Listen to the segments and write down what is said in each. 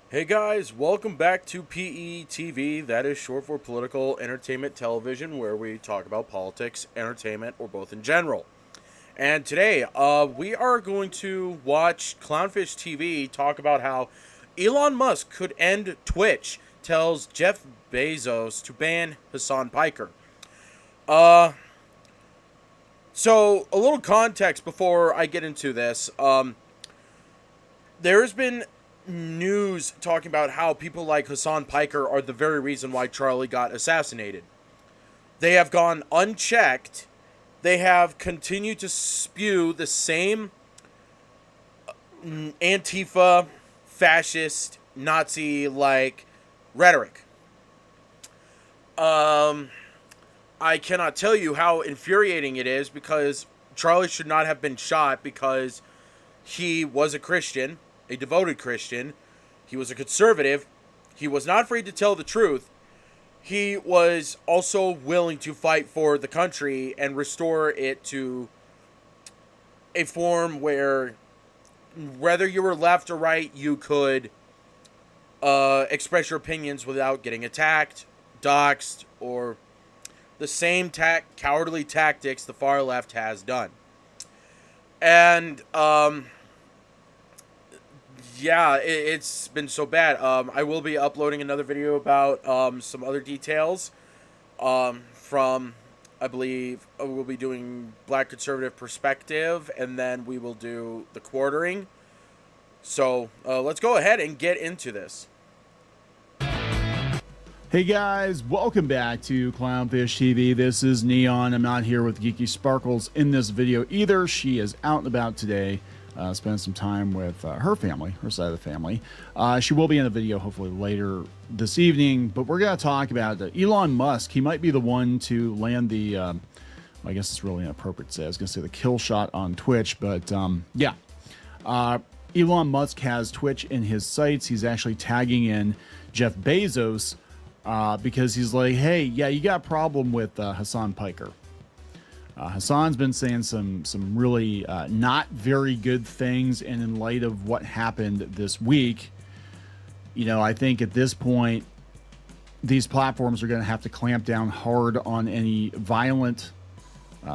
Hey guys, welcome back to PETV. That is short for Political Entertainment Television, where we talk about politics, entertainment, or both in general. And today, we are going to watch Clownfish TV talk about how Elon Musk could end Twitch, tells Jeff Bezos to ban Hasan Piker. Uh, so a little context before I get into this. There's been news talking about how people like Hasan Piker are the very reason why Charlie got assassinated. They have gone unchecked. They have continued to spew the same Antifa, fascist, Nazi like rhetoric. Um, I cannot tell you how infuriating it is because Charlie should not have been shot because he was a Christian, a devoted Christian. He was a conservative. He was not afraid to tell the truth. He was also willing to fight for the country and restore it to a form where, whether you were left or right, you could express your opinions without getting attacked, doxxed, or the same cowardly tactics the far left has done. And yeah, it's been so bad. I will be uploading another video about some other details from, I believe, we'll be doing Black Conservative Perspective, and then we will do the quartering. So let's go ahead and get into this. Hey guys, welcome back to Clownfish TV. This is Neon. I'm not here with Geeky Sparkles in this video either. She is out and about today, spending some time with her family, her side of the family. She will be in a video hopefully later this evening, but we're going to talk about Elon Musk. He might be the one to land the, I guess it's really inappropriate to say, I was going to say the kill shot on Twitch, but yeah. Elon Musk has Twitch in his sights. He's actually tagging in Jeff Bezos, because he's like, hey, yeah, you got a problem with Hasan Piker. Hasan's been saying some really not very good things, and in light of what happened this week, you know, I think at this point, these platforms are going to have to clamp down hard on any violent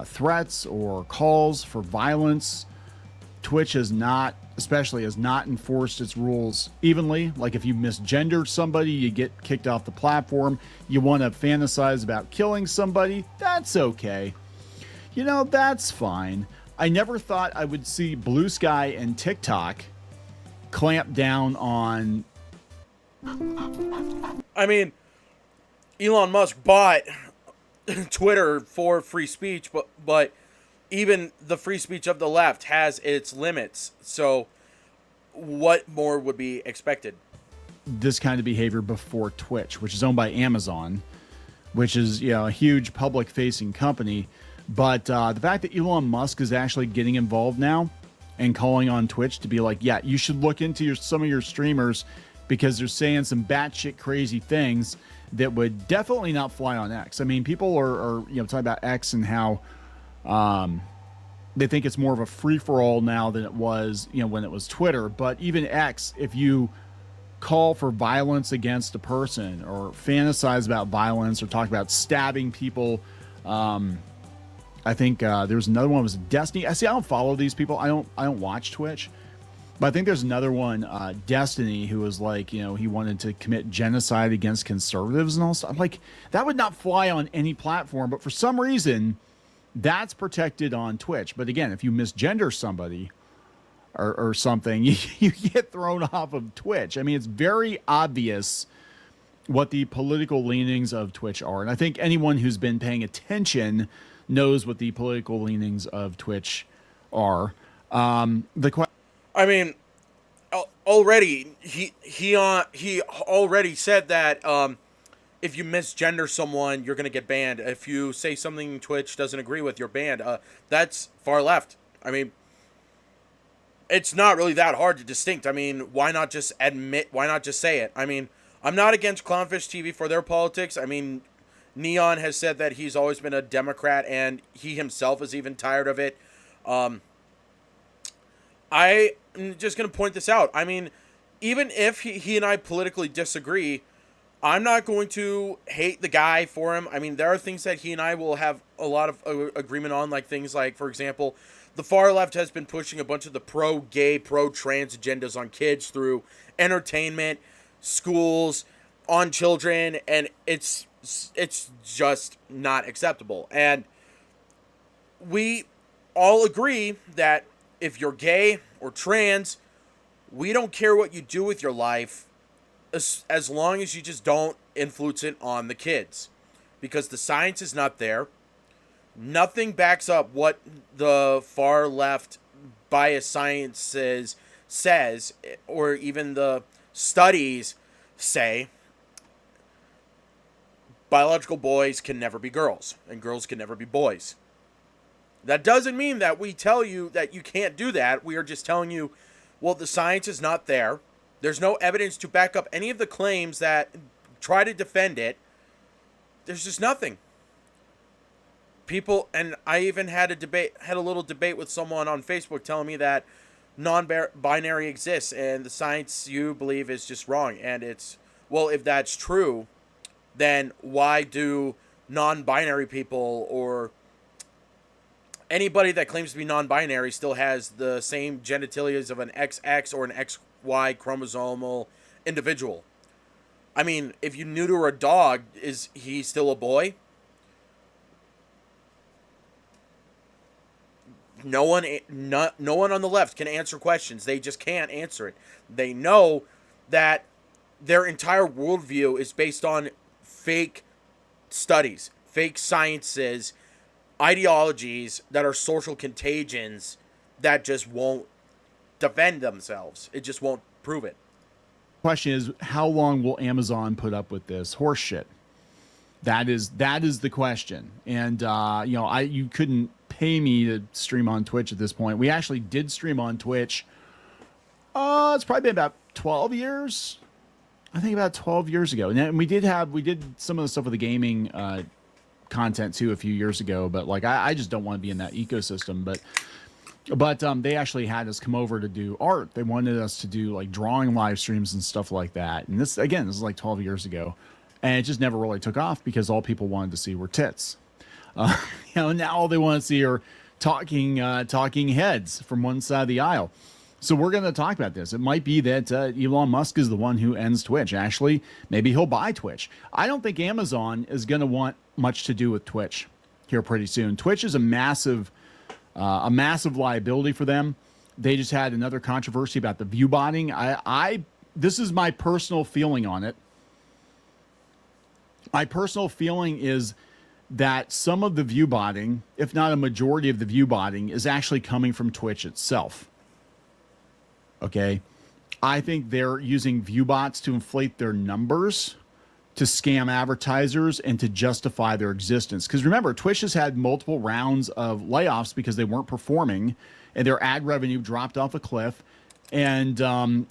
threats or calls for violence. Twitch has not enforced its rules evenly. Like if you misgender somebody, you get kicked off the platform. You want to fantasize about killing somebody, that's okay. You know, that's fine. I never thought I would see Blue Sky and TikTok clamp down on... I mean, Elon Musk bought Twitter for free speech, but even the free speech of the left has its limits. So what more would be expected? This kind of behavior before Twitch, which is owned by Amazon, which is, you know, a huge public-facing company. But the fact that Elon Musk is actually getting involved now and calling on Twitch to be like, yeah, you should look into some of your streamers because they're saying some batshit crazy things that would definitely not fly on X. I mean, people are you know, talking about X and how they think it's more of a free-for-all now than it was, you know, when it was Twitter. But even X, if you call for violence against a person or fantasize about violence or talk about stabbing people, I think there was another one, was Destiny. I don't follow these people. I don't watch Twitch. But I think there's another one, Destiny, who was like, you know, he wanted to commit genocide against conservatives and all stuff. Like, that would not fly on any platform. But for some reason, that's protected on Twitch. But again, if you misgender somebody or something, you get thrown off of Twitch. I mean, it's very obvious what the political leanings of Twitch are. And I think anyone who's been paying attention knows what the political leanings of Twitch are. I mean, already he already said that if you misgender someone, you're gonna get banned. If you say something Twitch doesn't agree with, you're banned. That's far left. I mean, it's not really that hard to distinct. I mean, why not just admit? Why not just say it? I mean, I'm not against Clownfish TV for their politics. I mean, Neon has said that he's always been a Democrat, and he himself is even tired of it. I'm just going to point this out. I mean, even if he and I politically disagree, I'm not going to hate the guy for him. I mean, there are things that he and I will have a lot of agreement on, like things like, for example, the far left has been pushing a bunch of the pro-gay, pro-trans agendas on kids through entertainment, schools, on children, and it's just not acceptable. And we all agree that if you're gay or trans, we don't care what you do with your life as long as you just don't influence it on the kids. Because the science is not there. Nothing backs up what the far left bias sciences says, or even the studies say. Biological boys can never be girls, and girls can never be boys. That doesn't mean that we tell you that you can't do that. We are just telling you, well, the science is not there. There's no evidence to back up any of the claims that try to defend it. There's just nothing. People, and I even had a little debate with someone on Facebook telling me that non-binary exists and the science you believe is just wrong. And it's, well, if that's true, then why do non-binary people or anybody that claims to be non-binary still has the same genitalias of an XX or an XY chromosomal individual? I mean, if you neuter a dog, is he still a boy? No one on the left can answer questions. They just can't answer it. They know that their entire worldview is based on fake studies, fake sciences, ideologies that are social contagions that just won't defend themselves. It just won't prove it. Question is, how long will Amazon put up with this horse shit? That is the question. And you couldn't pay me to stream on Twitch at this point. We actually did stream on Twitch. It's probably been about 12 years. I think about 12 years ago. And we did some of the stuff with the gaming content too a few years ago, but like I just don't want to be in that ecosystem. But they actually had us come over to do art. They wanted us to do like drawing live streams and stuff like that. And this is like 12 years ago. And it just never really took off because all people wanted to see were tits. Now all they want to see are talking heads from one side of the aisle. So we're going to talk about this. It might be that Elon Musk is the one who ends Twitch. Actually, maybe he'll buy Twitch. I don't think Amazon is going to want much to do with Twitch here pretty soon. Twitch is a massive liability for them. They just had another controversy about the view botting. This is my personal feeling on it. My personal feeling is that some of the view botting, if not a majority of the view botting, is actually coming from Twitch itself. Okay? I think they're using view bots to inflate their numbers, to scam advertisers, and to justify their existence. Because remember, Twitch has had multiple rounds of layoffs because they weren't performing, and their ad revenue dropped off a cliff. And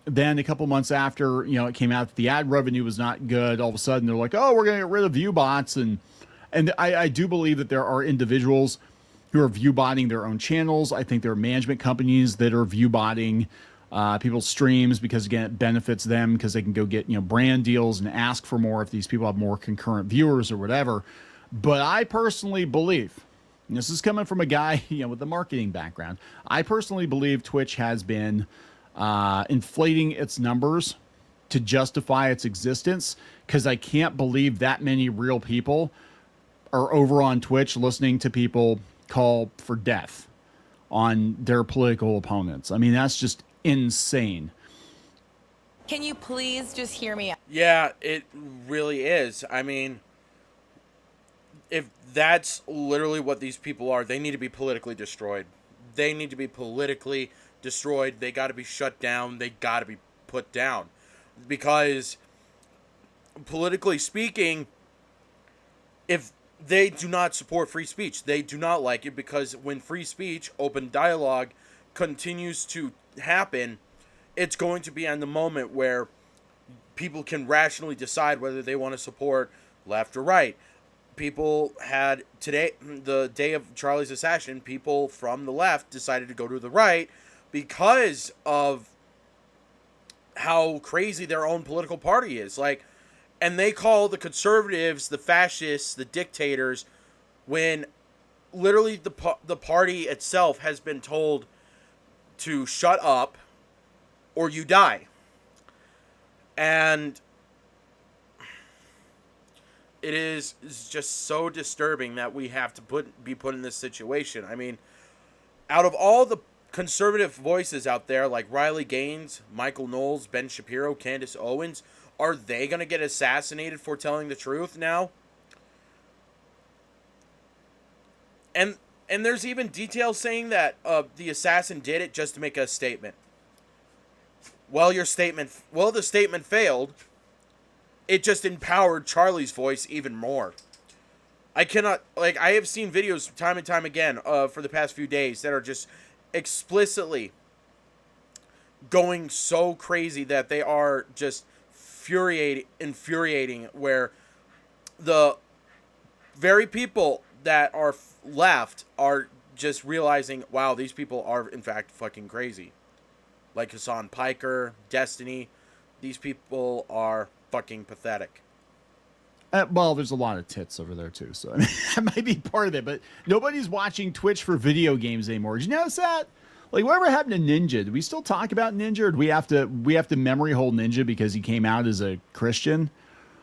then a couple months after, it came out that the ad revenue was not good, all of a sudden they're like, oh, we're going to get rid of view bots. And I do believe that there are individuals who are view botting their own channels. I think there are management companies that are view botting people's streams because, again, it benefits them because they can go get, brand deals and ask for more if these people have more concurrent viewers or whatever. But I personally believe, and this is coming from a guy, with a marketing background, I personally believe Twitch has been inflating its numbers to justify its existence, because I can't believe that many real people are over on Twitch listening to people call for death on their political opponents. I mean, that's just insane. Can you please just hear me out? Yeah, it really is. I mean, if that's literally what these people are, they need to be politically destroyed. They need to be politically destroyed. They got to be shut down. They got to be put down. Because, politically speaking, if they do not support free speech, they do not like it, because when free speech, open dialogue, continues to happen, it's going to be on the moment where people can rationally decide whether they want to support left or right. People had today, the day of Charlie's assassination, people from the left decided to go to the right because of how crazy their own political party is. Like, and they call the conservatives the fascists, the dictators, when literally the party itself has been told to shut up or you die. And it is just so disturbing that we have to be put in this situation. I mean, out of all the conservative voices out there like Riley Gaines, Michael Knowles, Ben Shapiro, Candace Owens, are they going to get assassinated for telling the truth now? And there's even details saying that the assassin did it just to make a statement. Well, the statement failed. It just empowered Charlie's voice even more. I have seen videos time and time again for the past few days that are just explicitly going so crazy that they are just infuriating, where the very people that are left are just realizing, wow, these people are in fact fucking crazy. Like Hasan Piker, Destiny, these people are fucking pathetic. Well, there's a lot of tits over there too, so I mean, that might be part of it. But nobody's watching Twitch for video games anymore. Did you notice that? Like, whatever happened to Ninja? Do we still talk about Ninja, or do we have to memory hold Ninja because he came out as a Christian?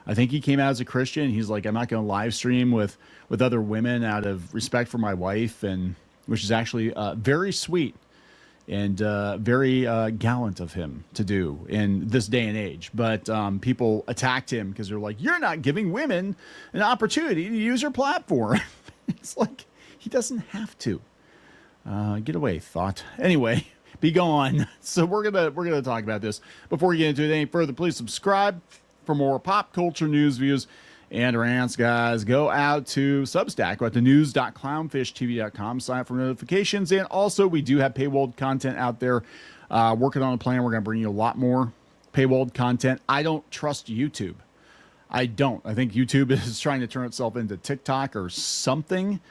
I think he came out as a Christian. He's like, I'm not going to live stream with other women out of respect for my wife, and which is actually very sweet and very gallant of him to do in this day and age. But people attacked him because they're like, you're not giving women an opportunity to use your platform. It's like, he doesn't have to. Get away, thought. Anyway, be gone. So we're gonna talk about this. Before we get into it any further, please subscribe for more pop culture news, views, and rants, guys. Go out to Substack at thenews.clownfishtv.com. Sign up for notifications. And also, we do have paywalled content out there. Working on a plan. We're going to bring you a lot more paywalled content. I don't trust YouTube. I don't. I think YouTube is trying to turn itself into TikTok or something.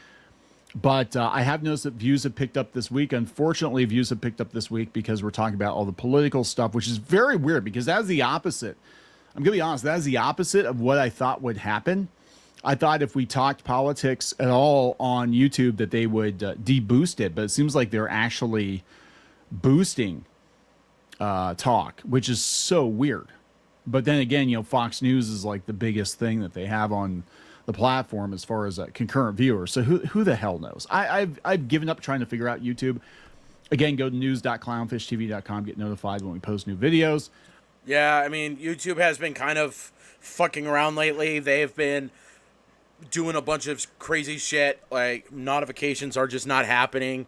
But I have noticed that views have picked up this week. Unfortunately, views have picked up this week because we're talking about all the political stuff, which is very weird because that's the opposite. I'm going to be honest, that is the opposite of what I thought would happen. I thought if we talked politics at all on YouTube that they would de-boost it, but it seems like they're actually boosting talk, which is so weird. But then again, you know, Fox News is like the biggest thing that they have on the platform as far as concurrent viewers. So who the hell knows? I've given up trying to figure out YouTube. Again, go to news.clownfishtv.com, get notified when we post new videos. Yeah, I mean, YouTube has been kind of fucking around lately. They've been doing a bunch of crazy shit. Like, notifications are just not happening.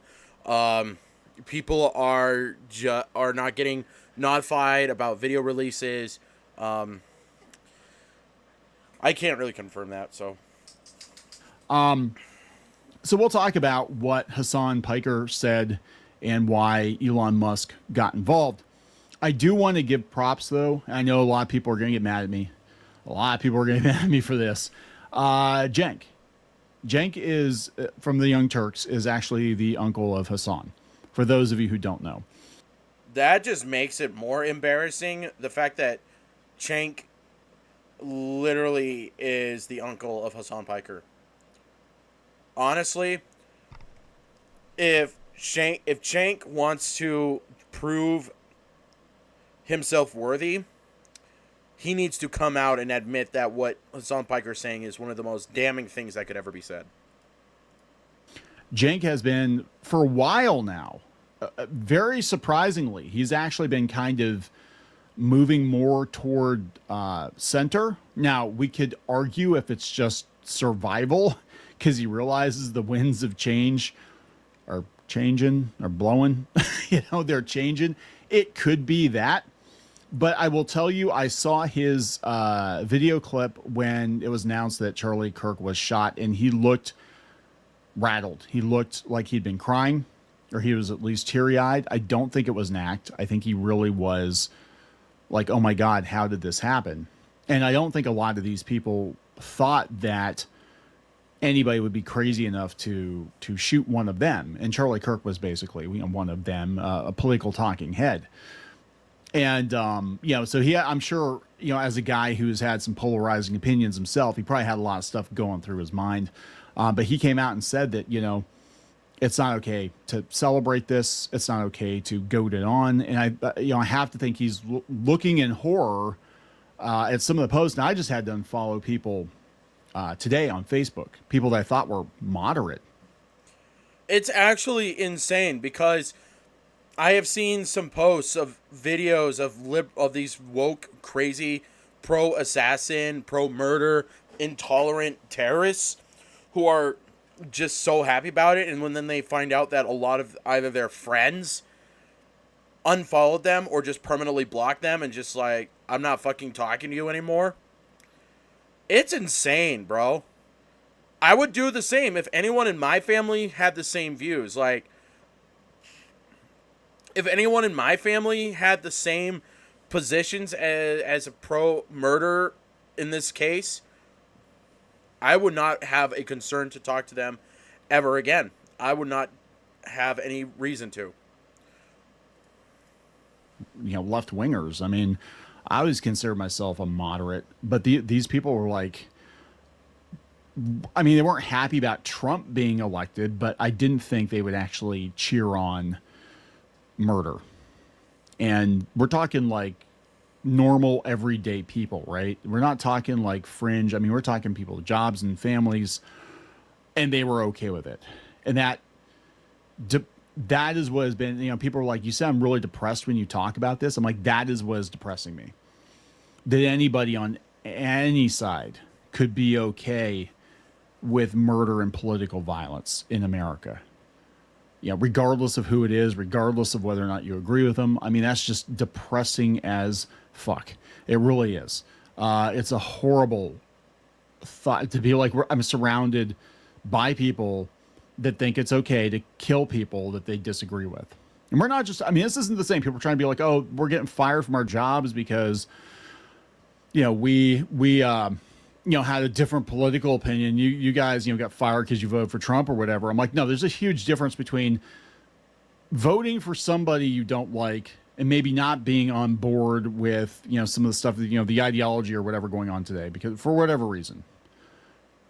People are not getting notified about video releases. I can't really confirm that, so. So we'll talk about what Hasan Piker said and why Elon Musk got involved. I do want to give props, though. I know a lot of people are going to get mad at me. A lot of people are going to get mad at me for this. Cenk. Cenk is, from the Young Turks, is actually the uncle of Hasan, for those of you who don't know. That just makes it more embarrassing, the fact that Cenk literally is the uncle of Hasan Piker. Honestly, if Cenk wants to prove himself worthy, he needs to come out and admit that what Hasan Piker is saying is one of the most damning things that could ever be said. Cenk has been, for a while now, very surprisingly, he's actually been kind of moving more toward center. Now, we could argue if it's just survival, because he realizes the winds of change are changing, are blowing. You know, they're changing. It could be that. But I will tell you, I saw his video clip when it was announced that Charlie Kirk was shot, and he looked rattled. He looked like he'd been crying, or he was at least teary-eyed. I don't think it was an act. I think he really was like, oh my God, how did this happen? And I don't think a lot of these people thought that anybody would be crazy enough to shoot one of them. And Charlie Kirk was basically one of them, a political talking head. And so I'm sure, as a guy who's had some polarizing opinions himself, he probably had a lot of stuff going through his mind. But he came out and said that, it's not okay to celebrate this. It's not okay to goad it on. And I have to think he's looking in horror at some of the posts. Now, I just had to unfollow people today on Facebook, people that I thought were moderate. It's actually insane because I have seen some posts of videos of these woke, crazy, pro-assassin, pro-murder, intolerant terrorists who are just so happy about it, and when then they find out that a lot of either their friends unfollowed them or just permanently blocked them and just like, I'm not fucking talking to you anymore. It's insane, bro. I would do the same if anyone in my family had the same views. Like, if anyone in my family had the same positions as a pro-murder in this case, I would not have a concern to talk to them ever again. I would not have any reason to. Left wingers. I mean, I always consider myself a moderate, but these people were like, I mean, they weren't happy about Trump being elected, but I didn't think they would actually cheer on murder. And we're talking like normal, everyday people, right? We're not talking like fringe. I mean, we're talking people with jobs and families, and they were okay with it. And that is what has been, people are like, you said I'm really depressed when you talk about this. I'm like, that is what is depressing me. That anybody on any side could be okay with murder and political violence in America. Regardless of who it is, regardless of whether or not you agree with them. I mean, that's just depressing as fuck. It really is. It's a horrible thought to be like, I'm surrounded by people that think it's okay to kill people that they disagree with. And we're not just, I mean, this isn't the same. People are trying to be like, oh, we're getting fired from our jobs because, we had a different political opinion. You guys, got fired because you voted for Trump or whatever. I'm like, no, there's a huge difference between voting for somebody you don't like and maybe not being on board with, some of the stuff that, the ideology or whatever going on today, because for whatever reason,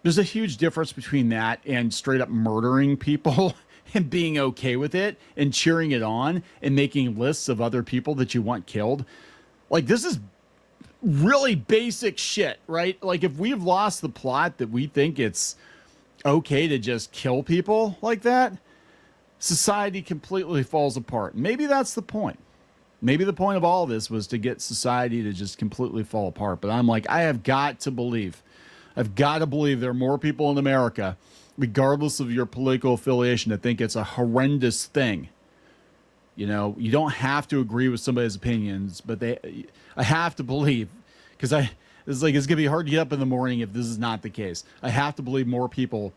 there's a huge difference between that and straight up murdering people and being okay with it and cheering it on and making lists of other people that you want killed. Like, this is really basic shit, right? Like, if we've lost the plot that we think it's okay to just kill people like that, society completely falls apart. Maybe that's the point. Maybe the point of all of this was to get society to just completely fall apart. But I'm like, I've got to believe there are more people in America, regardless of your political affiliation, that think it's a horrendous thing. You don't have to agree with somebody's opinions, but I have to believe, because it's going to be hard to get up in the morning if this is not the case. I have to believe more people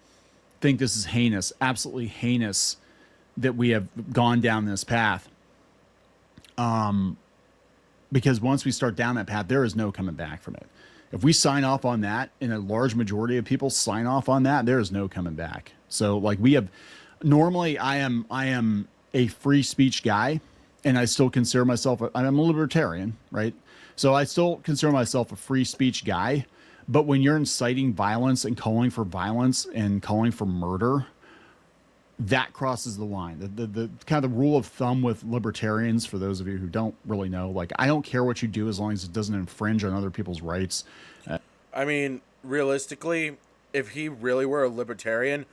think this is heinous, absolutely heinous, that we have gone down this path. Because once we start down that path, there is no coming back from it. If we sign off on that, and a large majority of people sign off on that, there is no coming back. So, like, normally I am a free speech guy, and I still consider myself, I'm a libertarian, right? So I still consider myself a free speech guy. But when you're inciting violence and calling for violence and calling for murder, that crosses the line. The kind of the rule of thumb with libertarians, for those of you who don't really know, like, I don't care what you do as long as it doesn't infringe on other people's rights. I mean, realistically, if he really were a libertarian,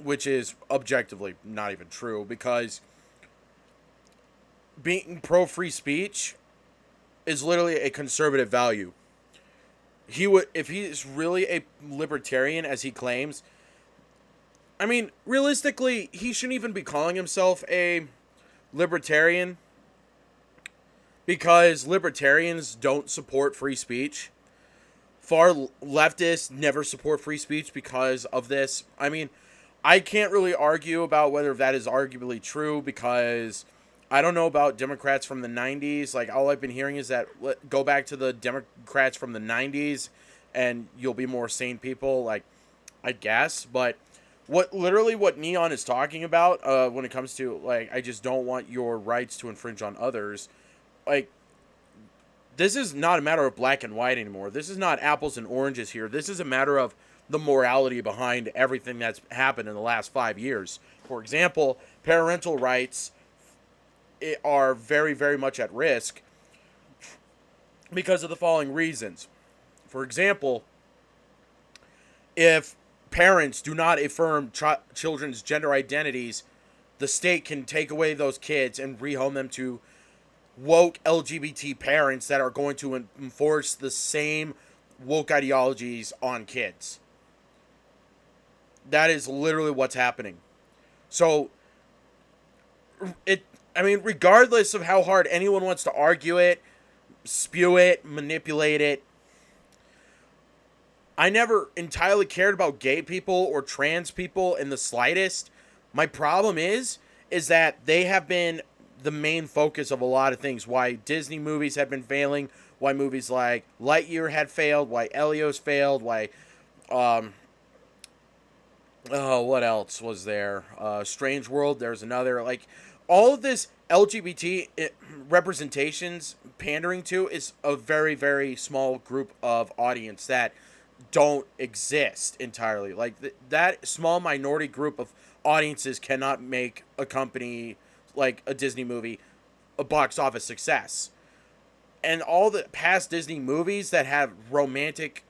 which is objectively not even true, because being pro-free speech is literally a conservative value. If he's really a libertarian, as he claims, I mean, realistically, he shouldn't even be calling himself a libertarian, because libertarians don't support free speech. Far leftists never support free speech because of this. I mean, I can't really argue about whether that is arguably true, because I don't know about Democrats from the 90s. Like, all I've been hearing is that go back to the Democrats from the 90s and you'll be more sane people, like, I guess. But what Neon is talking about when it comes to, like, I just don't want your rights to infringe on others, Like, this is not a matter of black and white anymore. This is not apples and oranges here. This is a matter of the morality behind everything that's happened in the last 5 years. For example, parental rights are very, very much at risk because of the following reasons. For example, if parents do not affirm children's gender identities, the state can take away those kids and rehome them to woke LGBT parents that are going to enforce the same woke ideologies on kids. That is literally what's happening. So, regardless of how hard anyone wants to argue it, spew it, manipulate it, I never entirely cared about gay people or trans people in the slightest. My problem is that they have been the main focus of a lot of things. Why Disney movies have been failing, why movies like Lightyear had failed, why Elio's failed, why, what else was there? Strange World, there's another. Like, all of this LGBT representations pandering to is a very, very small group of audience that don't exist entirely. Like, that small minority group of audiences cannot make a company like a Disney movie a box office success. And all the past Disney movies that have romantic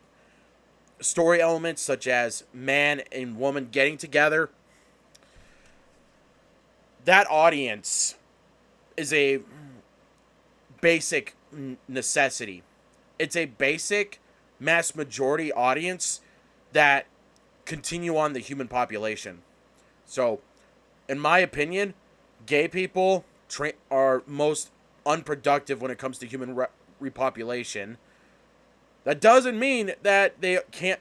story elements, such as man and woman getting together, that audience is a basic necessity. It's a basic mass majority audience that continue on the human population. So, in my opinion, gay people are most unproductive when it comes to human repopulation. That doesn't mean that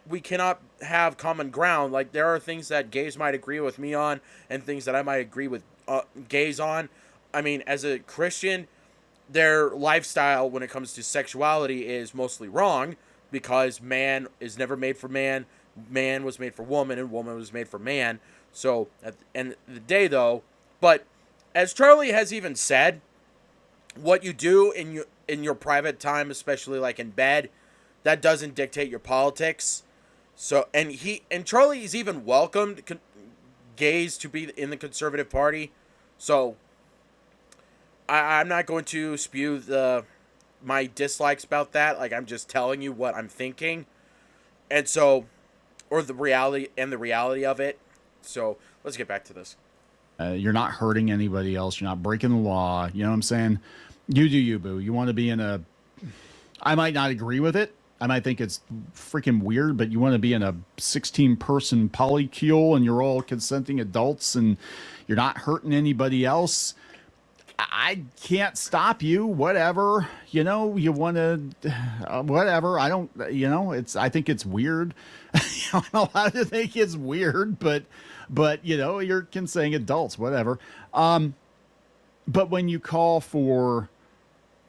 we cannot have common ground. Like, there are things that gays might agree with me on and things that I might agree with gays on. I mean, as a Christian, their lifestyle when it comes to sexuality is mostly wrong, because man is never made for man. Man was made for woman, and woman was made for man. So, at the end of the day, though, but as Charlie has even said, what you do in your private time, especially like in bed, that doesn't dictate your politics. So, and Charlie has even welcomed gays to be in the Conservative Party. So, I'm not going to spew my dislikes about that. Like, I'm just telling you what I'm thinking, and so, or the reality of it. So, let's get back to this. You're not hurting anybody else. You're not breaking the law. You know what I'm saying? You do you, boo. You want to be in a... I might not agree with it. I might think it's freaking weird, but you want to be in a 16-person polycule and you're all consenting adults and you're not hurting anybody else. I can't stop you. Whatever. You know, you want to... whatever. I don't... You know, I think it's weird. I'm allowed to think it's weird, but you know, you're consenting adults, whatever. But when you call for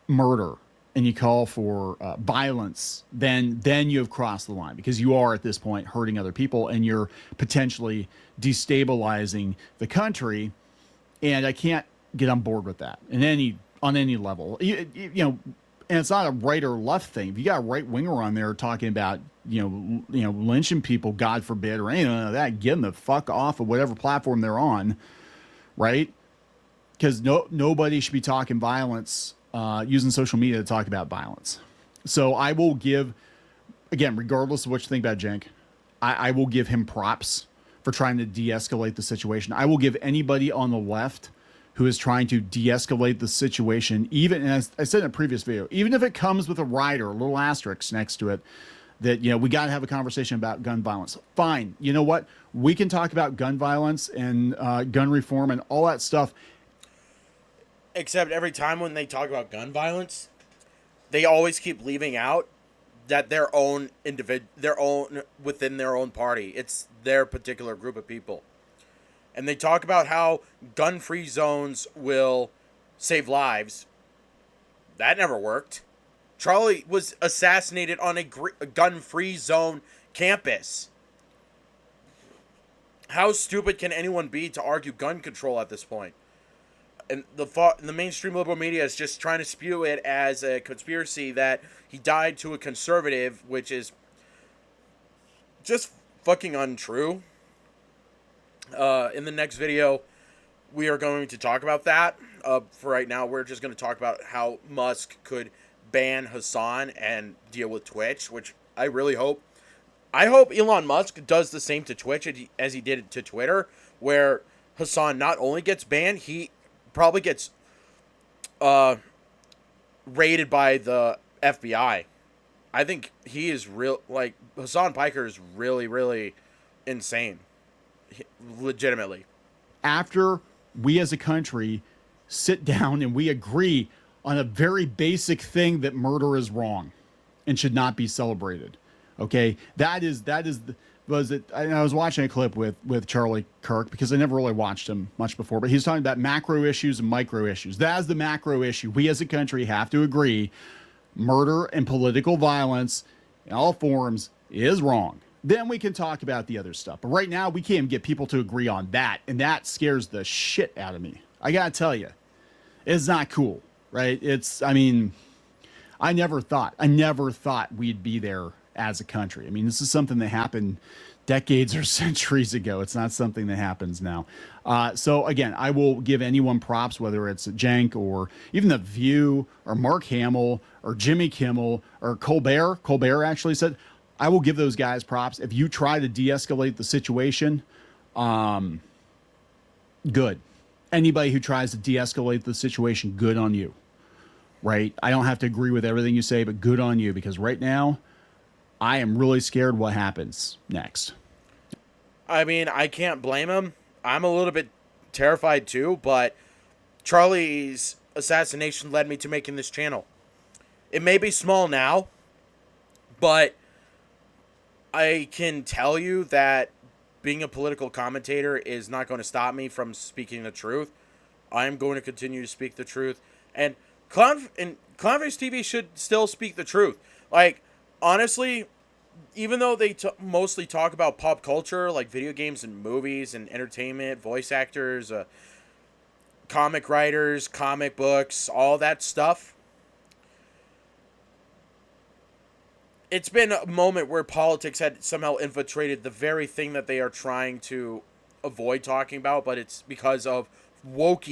murder and you call for violence, then you have crossed the line, because you are at this point hurting other people and you're potentially destabilizing the country. And I can't get on board with that on any level. You know, and it's not a right or left thing. If you got a right winger on there talking about, you know, lynching people, God forbid, or anything like that, get them the fuck off of whatever platform they're on, right? Because nobody should be talking violence, using social media to talk about violence. So I will give, again, regardless of what you think about Cenk, I will give him props for trying to de-escalate the situation. I will give anybody on the left who is trying to de-escalate the situation, even, and as I said in a previous video, even if it comes with a rider, a little asterisk next to it, that, you know, we got to have a conversation about gun violence. Fine. You know what? We can talk about gun violence and gun reform and all that stuff. Except every time when they talk about gun violence, they always keep leaving out that their own within their own party, it's their particular group of people. And they talk about how gun-free zones will save lives. That never worked. Charlie was assassinated on a gun-free zone campus. How stupid can anyone be to argue gun control at this point? and the mainstream liberal media is just trying to spew it as a conspiracy that he died to a conservative, which is just fucking untrue. In the next video, we are going to talk about that. For right now, we're just going to talk about how Musk could ban Hasan and deal with Twitch, which I really hope. I hope Elon Musk does the same to Twitch as he did to Twitter, where Hasan not only gets banned, he probably gets raided by the FBI. I think he is Hasan Piker is really, really insane. Legitimately. After we as a country sit down and we agree on a very basic thing that murder is wrong and should not be celebrated. Okay, that is was it? I was watching a clip with Charlie Kirk because I never really watched him much before, but he's talking about macro issues and micro issues. That is the macro issue. We as a country have to agree murder and political violence in all forms is wrong. Then we can talk about the other stuff. But right now we can't get people to agree on that, and that scares the shit out of me. I gotta tell you, it's not cool, right? I never thought we'd be there as a country. I mean, this is something that happened decades or centuries ago. It's not something that happens now. So again, I will give anyone props, whether it's Cenk or even The View or Mark Hamill or Jimmy Kimmel or Colbert. Colbert actually said, I will give those guys props. If you try to de-escalate the situation, good. Anybody who tries to de-escalate the situation, good on you, right? I don't have to agree with everything you say, but good on you, because right now I am really scared what happens next. I mean, I can't blame him. I'm a little bit terrified too, but Charlie's assassination led me to making this channel. It may be small now, but I can tell you that being a political commentator is not going to stop me from speaking the truth. I'm going to continue to speak the truth. And Clownfish TV should still speak the truth. Like, honestly, even though they mostly talk about pop culture, like video games and movies and entertainment, voice actors, comic writers, comic books, all that stuff, it's been a moment where politics had somehow infiltrated the very thing that they are trying to avoid talking about, but it's because of woke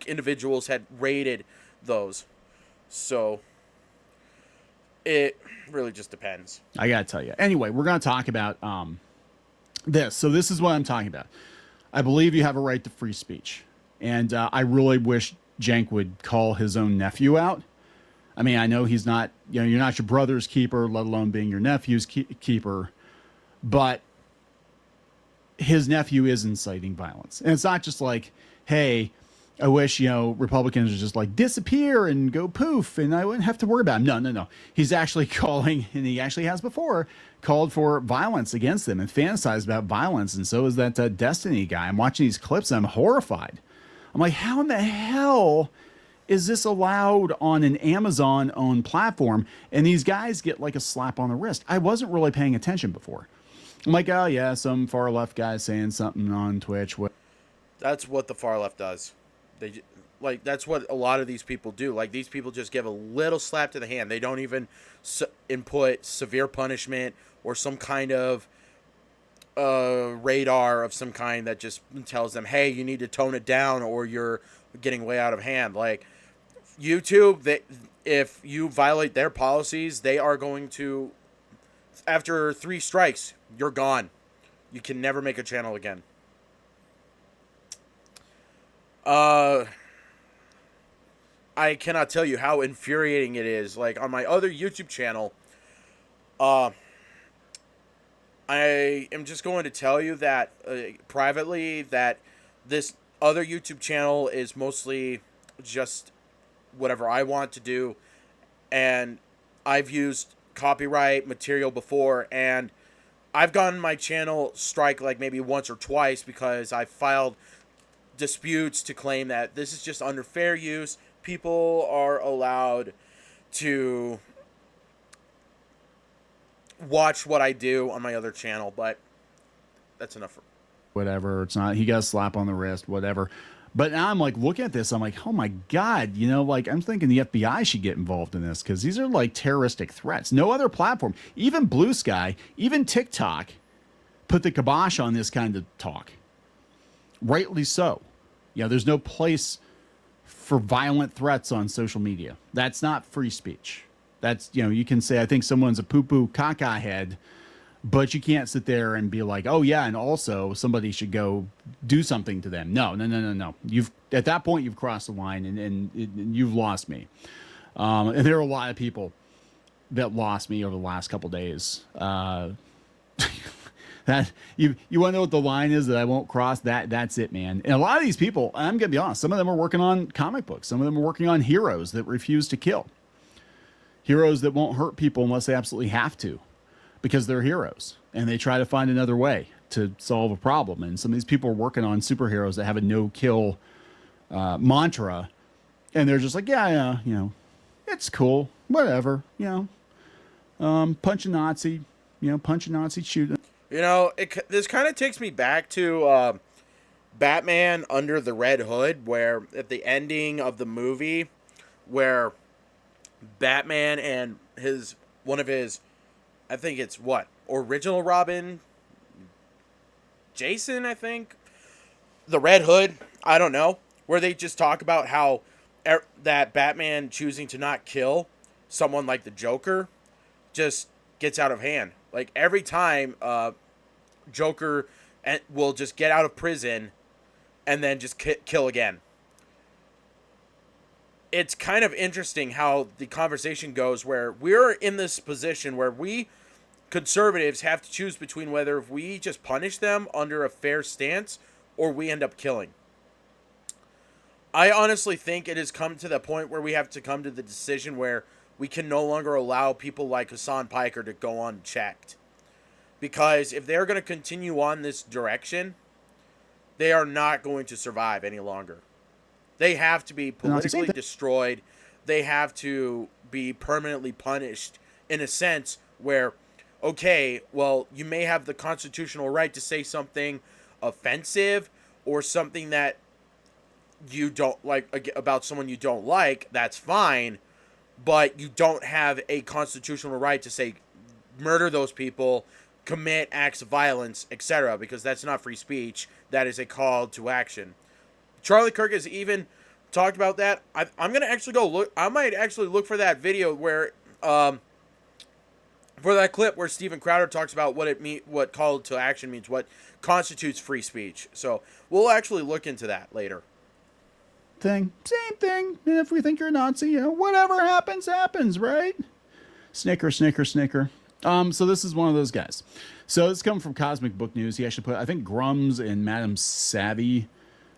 individuals had raided those. So it really just depends. I gotta tell you. Anyway, we're gonna talk about this. So this is what I'm talking about. I believe you have a right to free speech, and I really wish Cenk would call his own nephew out. I mean, I know he's not, you're not your brother's keeper, let alone being your nephew's keeper, but his nephew is inciting violence. And it's not just like, hey, I wish, Republicans would just like disappear and go poof and I wouldn't have to worry about him. No. He's actually calling, and he actually has before, called for violence against them and fantasized about violence. And so is that Destiny guy. I'm watching these clips and I'm horrified. I'm like, how in the hell is this allowed on an Amazon-owned platform? And these guys get like a slap on the wrist. I wasn't really paying attention before. I'm like, oh yeah, some far left guy saying something on Twitch. That's what the far left does. That's what a lot of these people do. Like, these people just give a little slap to the hand. They don't even input severe punishment or some kind of radar of some kind that just tells them, hey, you need to tone it down or you're getting way out of hand. Like, YouTube, if you violate their policies, they are going to, after 3 strikes, you're gone. You can never make a channel again. I cannot tell you how infuriating it is. Like, on my other YouTube channel, I am just going to tell you that privately that this other YouTube channel is mostly just whatever I want to do, and I've used copyright material before, and I've gotten my channel strike like maybe once or twice because I filed disputes to claim that this is just under fair use. People are allowed to watch what I do on my other channel, but that's enough. Whatever. It's not, he got a slap on the wrist, whatever. But now I'm like looking at this, I'm like, oh my God, like I'm thinking the FBI should get involved in this because these are like terroristic threats. No other platform, even Blue Sky, even TikTok, put the kibosh on this kind of talk. Rightly so. There's no place for violent threats on social media. That's not free speech. That's, you can say, I think someone's a poo-poo caca head, but you can't sit there and be like, oh yeah, and also somebody should go do something to them. No. At that point you've crossed the line and you've lost me. And there are a lot of people that lost me over the last couple days. That you want to know what the line is that I won't cross? That's it, man. And a lot of these people, I'm gonna be honest, some of them are working on comic books. Some of them are working on heroes that refuse to kill. Heroes that won't hurt people unless they absolutely have to, because they're heroes and they try to find another way to solve a problem. And some of these people are working on superheroes that have a no-kill mantra, and they're just like, yeah, it's cool, whatever, punch a Nazi, shoot. This kind of takes me back to Batman Under the Red Hood, where at the ending of the movie, where Batman and one of his, I think it's original Robin, Jason, I think, the Red Hood, I don't know, where they just talk about how that Batman choosing to not kill someone like the Joker just gets out of hand. Like every time Joker will just get out of prison and then just kill again. It's kind of interesting how the conversation goes where we're in this position where we conservatives have to choose between whether if we just punish them under a fair stance or we end up killing. I honestly think it has come to the point where we have to come to the decision where we can no longer allow people like Hasan Piker to go unchecked. Because if they're going to continue on this direction, they are not going to survive any longer. They have to be politically destroyed. They have to be permanently punished in a sense where, okay, well, you may have the constitutional right to say something offensive or something that you don't like about someone you don't like. That's fine. But you don't have a constitutional right to say murder those people, commit acts of violence, etc., because that's not free speech. That is a call to action. Charlie Kirk has even talked about that. I'm going to actually go look. I might actually look for that video where, for that clip where Steven Crowder talks about what call to action means, what constitutes free speech. So we'll actually look into that later. Same thing. And if we think you're a Nazi, whatever happens, right? Snicker. So this is one of those guys. So it's coming from Cosmic Book News. He actually put, I think Grums and Madam Savvy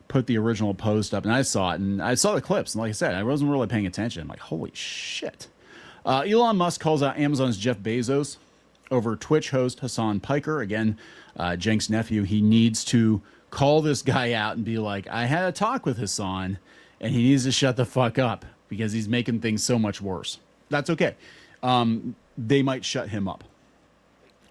put the original post up, and I saw it, and I saw the clips, and like I said, I wasn't really paying attention. I'm like, holy shit. Elon Musk calls out Amazon's Jeff Bezos over Twitch host Hasan Piker. Again, Jenk's nephew. He needs to call this guy out and be like, I had a talk with Hasan, and he needs to shut the fuck up because he's making things so much worse. That's okay. They might shut him up.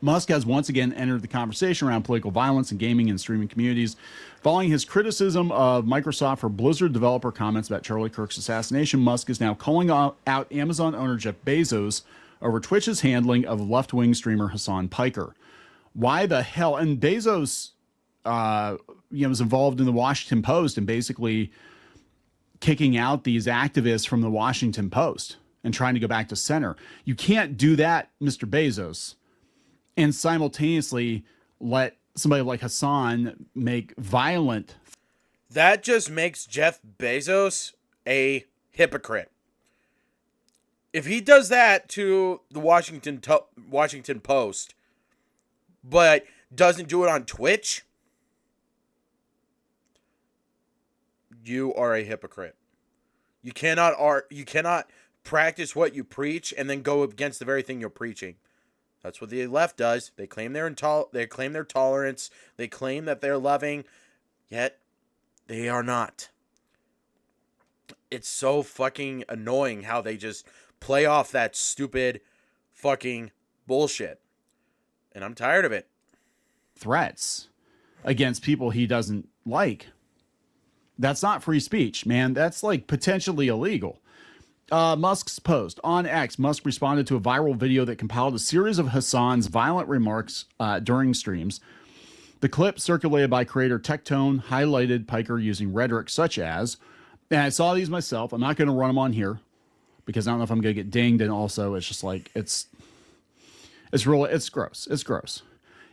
Musk has once again entered the conversation around political violence in gaming and streaming communities, following his criticism of Microsoft for Blizzard developer comments about Charlie Kirk's assassination. Musk is now calling out Amazon owner Jeff Bezos over Twitch's handling of left-wing streamer Hasan Piker. Why the hell? And Bezos, was involved in the Washington Post and basically kicking out these activists from the Washington Post and trying to go back to center. You can't do that, Mr. Bezos, and simultaneously let somebody like Hasan make violent. That just makes Jeff Bezos a hypocrite. If he does that to the Washington Post, but doesn't do it on Twitch, you are a hypocrite. You cannot practice what you preach and then go against the very thing you're preaching. That's what the left does. They claim their tolerance. They claim that they're loving, yet they are not. It's so fucking annoying how they just play off that stupid fucking bullshit. And I'm tired of it. Threats against people he doesn't like. That's not free speech, man. That's like potentially illegal. Musk's post on X. Musk responded to a viral video that compiled a series of Hasan's violent remarks during streams. The clip, circulated by creator Tectone, highlighted Piker using rhetoric such as, and I saw these myself. I'm not going to run them on here because I don't know if I'm going to get dinged. And also, it's just like it's gross. It's gross.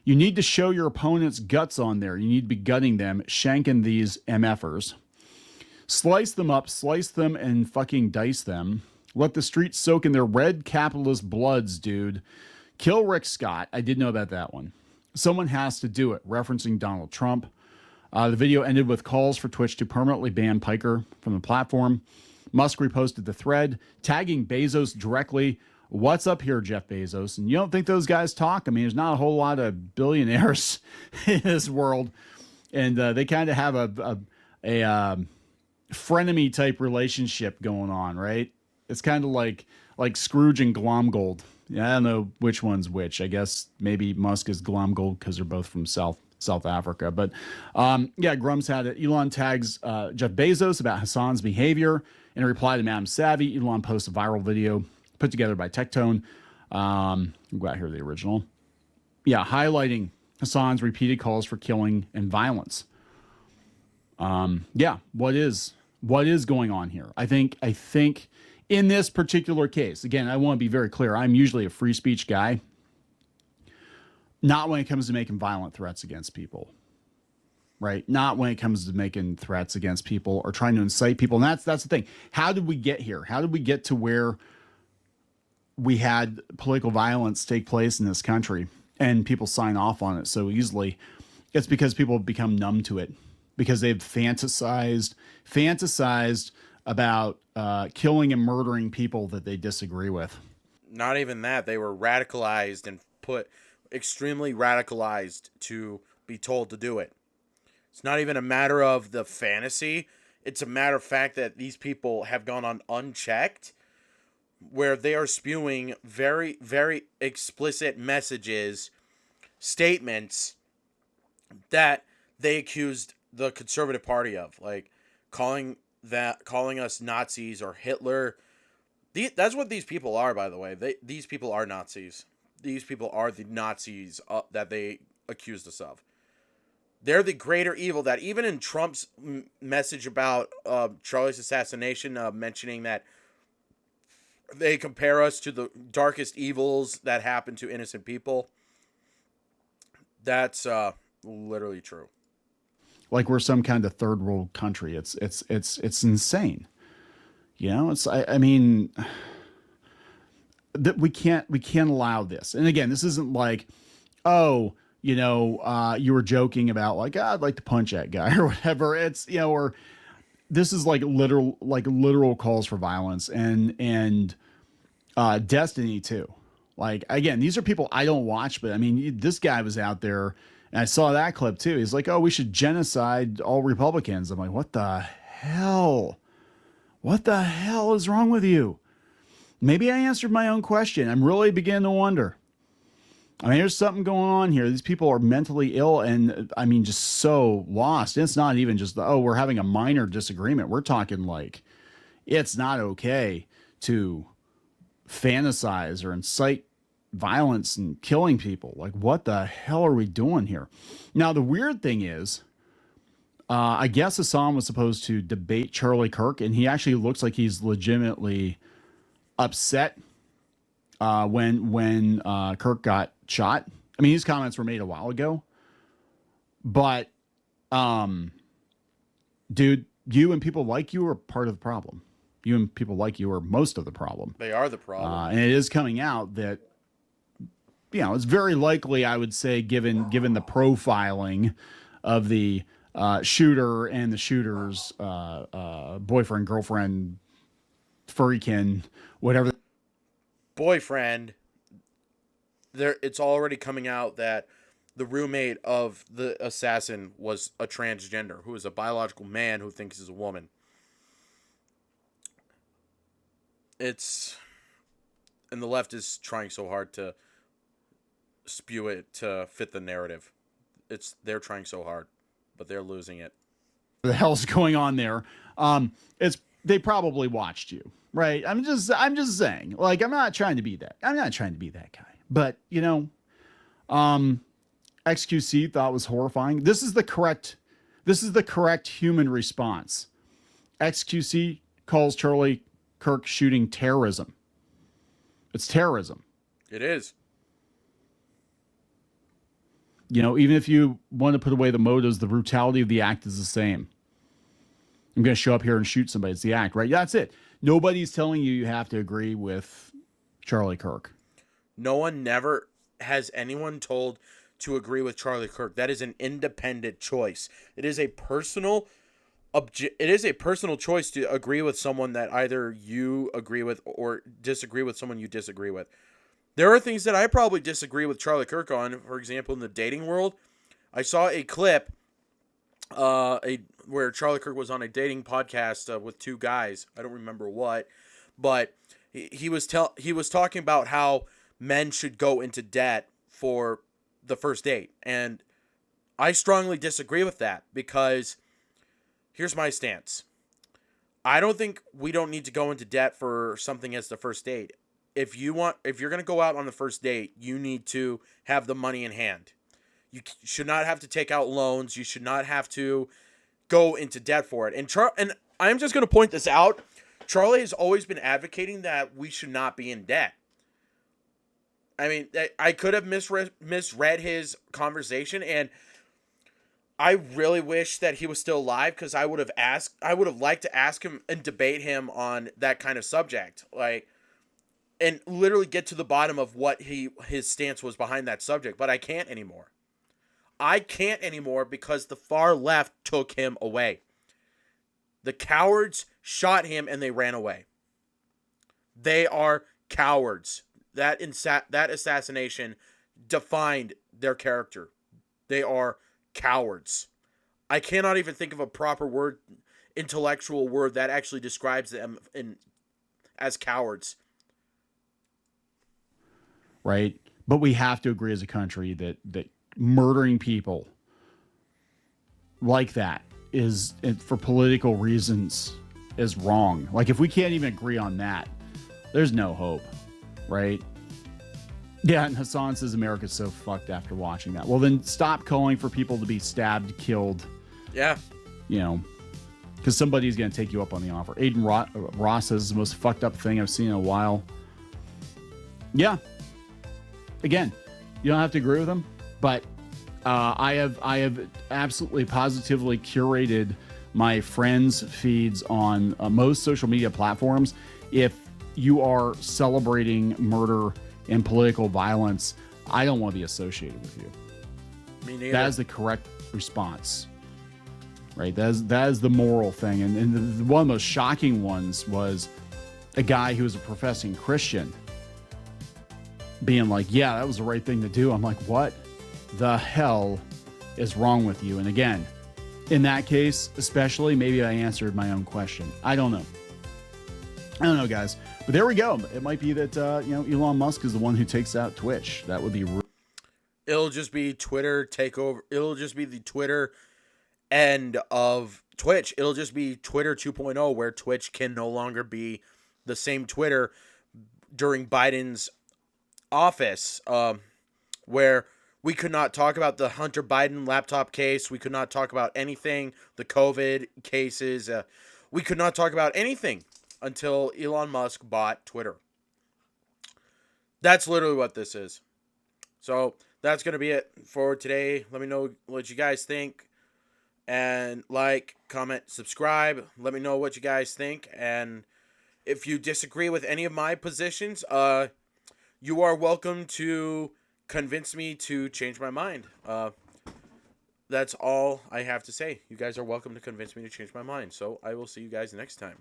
You need to show your opponent's guts on there. You need to be gutting them, shanking these MFers. Slice them up, slice them, and fucking dice them. Let the streets soak in their red capitalist bloods, dude. Kill Rick Scott. I did know about that one. Someone has to do it, referencing Donald Trump. The video ended with calls for Twitch to permanently ban Piker from the platform. Musk reposted the thread, tagging Bezos directly. What's up here, Jeff Bezos? And you don't think those guys talk? I mean, there's not a whole lot of billionaires in this world. And they kind of have a frenemy type relationship going on, right? It's kind of like Scrooge and Glomgold. Yeah, I don't know which one's which. I guess maybe Musk is Glomgold because they're both from South Africa. But yeah, Grum's had it. Elon tags Jeff Bezos about Hasan's behavior. In a reply to Madam Savvy, Elon posts a viral video put together by Tectone. We've got here the original. Yeah, highlighting Hasan's repeated calls for killing and violence. Yeah, what is going on here? I think in this particular case, again, I want to be very clear. I'm usually a free speech guy. Not when it comes to making violent threats against people, right? Not when it comes to making threats against people or trying to incite people. And that's the thing. How did we get here? How did we get to where we had political violence take place in this country and people sign off on it so easily? It's because people have become numb to it, because they've fantasized about killing and murdering people that they disagree with. Not even that. They were radicalized and put extremely radicalized to be told to do it. It's not even a matter of the fantasy. It's a matter of fact that these people have gone on unchecked, where they are spewing very, very explicit messages, statements that they accused the Conservative Party of, like calling us Nazis or Hitler. That's what these people are, by the way. These people are Nazis. These people are the Nazis that they accused us of. They're the greater evil that even in Trump's message about Charlie's assassination, mentioning that they compare us to the darkest evils that happen to innocent people. That's literally true. Like we're some kind of third world country. It's insane. You know, I mean, that we can't allow this. And again, this isn't like, oh, you know, you were joking about like, I'd like to punch that guy or whatever. It's, you know, or this is like literal calls for violence and Destiny too. Like, again, these are people I don't watch, but I mean, this guy was out there and I saw that clip too. He's like, oh, we should genocide all Republicans. I'm like, what the hell? What the hell is wrong with you? Maybe I answered my own question. I'm really beginning to wonder. I mean, there's something going on here. These people are mentally ill and, I mean, just so lost. And it's not even just, oh, we're having a minor disagreement. We're talking like it's not okay to fantasize or incite violence and killing people. Like, what the hell are we doing here? Now, the weird thing is, I guess Hasan was supposed to debate Charlie Kirk, and he actually looks like he's legitimately upset when Kirk got shot. I mean, these comments were made a while ago, but dude, you and people like you are part of the problem. You and people like you are most of the problem. They are the problem. And it is coming out that, you know, it's very likely, I would say, given the profiling of the shooter and the shooter's boyfriend, girlfriend, furrykin, whatever. Boyfriend, it's already coming out that the roommate of the assassin was a transgender, who is a biological man who thinks he's a woman. And the left is trying so hard to spew it to fit the narrative. They're trying so hard, but they're losing it. the hell's going on there. It's they probably watched you, right? I'm just saying. Like, I'm not trying to be that. I'm not trying to be that guy. But XQC thought was horrifying. This is the correct human response. XQC calls Charlie Kirk shooting terrorism. It's terrorism. It is. Even if you want to put away the motives, the brutality of the act is the same. I'm going to show up here and shoot somebody. It's the act, right? Yeah, that's it. Nobody's telling you have to agree with Charlie Kirk. No one never has anyone told to agree with Charlie Kirk. That is an independent choice. It is a personal choice to agree with someone that either you agree with or disagree with someone you disagree with. There are things that I probably disagree with Charlie Kirk on. For example, in the dating world, I saw a clip where Charlie Kirk was on a dating podcast with two guys. I don't remember what, but he was talking about how men should go into debt for the first date, and I strongly disagree with that because here's my stance. I don't think we don't need to go into debt for something as the first date. If you're going to go out on the first date, you need to have the money in hand. You should not have to take out loans. You should not have to go into debt for it. And I'm just going to point this out. Charlie has always been advocating that we should not be in debt. I mean, I could have misread his conversation, and I really wish that he was still alive because I would have liked to ask him and debate him on that kind of subject, like, and literally get to the bottom of what his stance was behind that subject. But I can't anymore. I can't anymore because the far left took him away. The cowards shot him and they ran away. They are cowards. That assassination defined their character. They are cowards. I cannot even think of a proper word, intellectual word that actually describes them as cowards. Right? But we have to agree as a country that murdering people like that is, for political reasons, is wrong. Like, if we can't even agree on that, there's no hope, right? Yeah, and Hasan says America's so fucked after watching that. Well, then stop calling for people to be stabbed, killed. Yeah. Because somebody's going to take you up on the offer. Aiden Ross says the most fucked up thing I've seen in a while. Yeah. Again, you don't have to agree with them, but I have absolutely positively curated my friends' feeds on most social media platforms. If you are celebrating murder and political violence, I don't want to be associated with you. Me neither. That is the correct response, right? That is the moral thing. And one of the most shocking ones was a guy who was a professing Christian being like, yeah, that was the right thing to do. I'm like, what the hell is wrong with you? And again, in that case, especially, maybe I answered my own question. I don't know, guys. But there we go. It might be that, Elon Musk is the one who takes out Twitch. That would be... It'll just be Twitter takeover. It'll just be the Twitter end of Twitch. It'll just be Twitter 2.0, where Twitch can no longer be the same Twitter during Biden's office, where we could not talk about the Hunter Biden laptop case. We could not talk about anything, the COVID cases. We could not talk about anything until Elon Musk bought Twitter. That's literally what this is. So that's going to be it for today. Let me know what you guys think. And like, comment, subscribe. Let me know what you guys think. And if you disagree with any of my positions, you are welcome to convince me to change my mind. That's all I have to say. You guys are welcome to convince me to change my mind. So I will see you guys next time.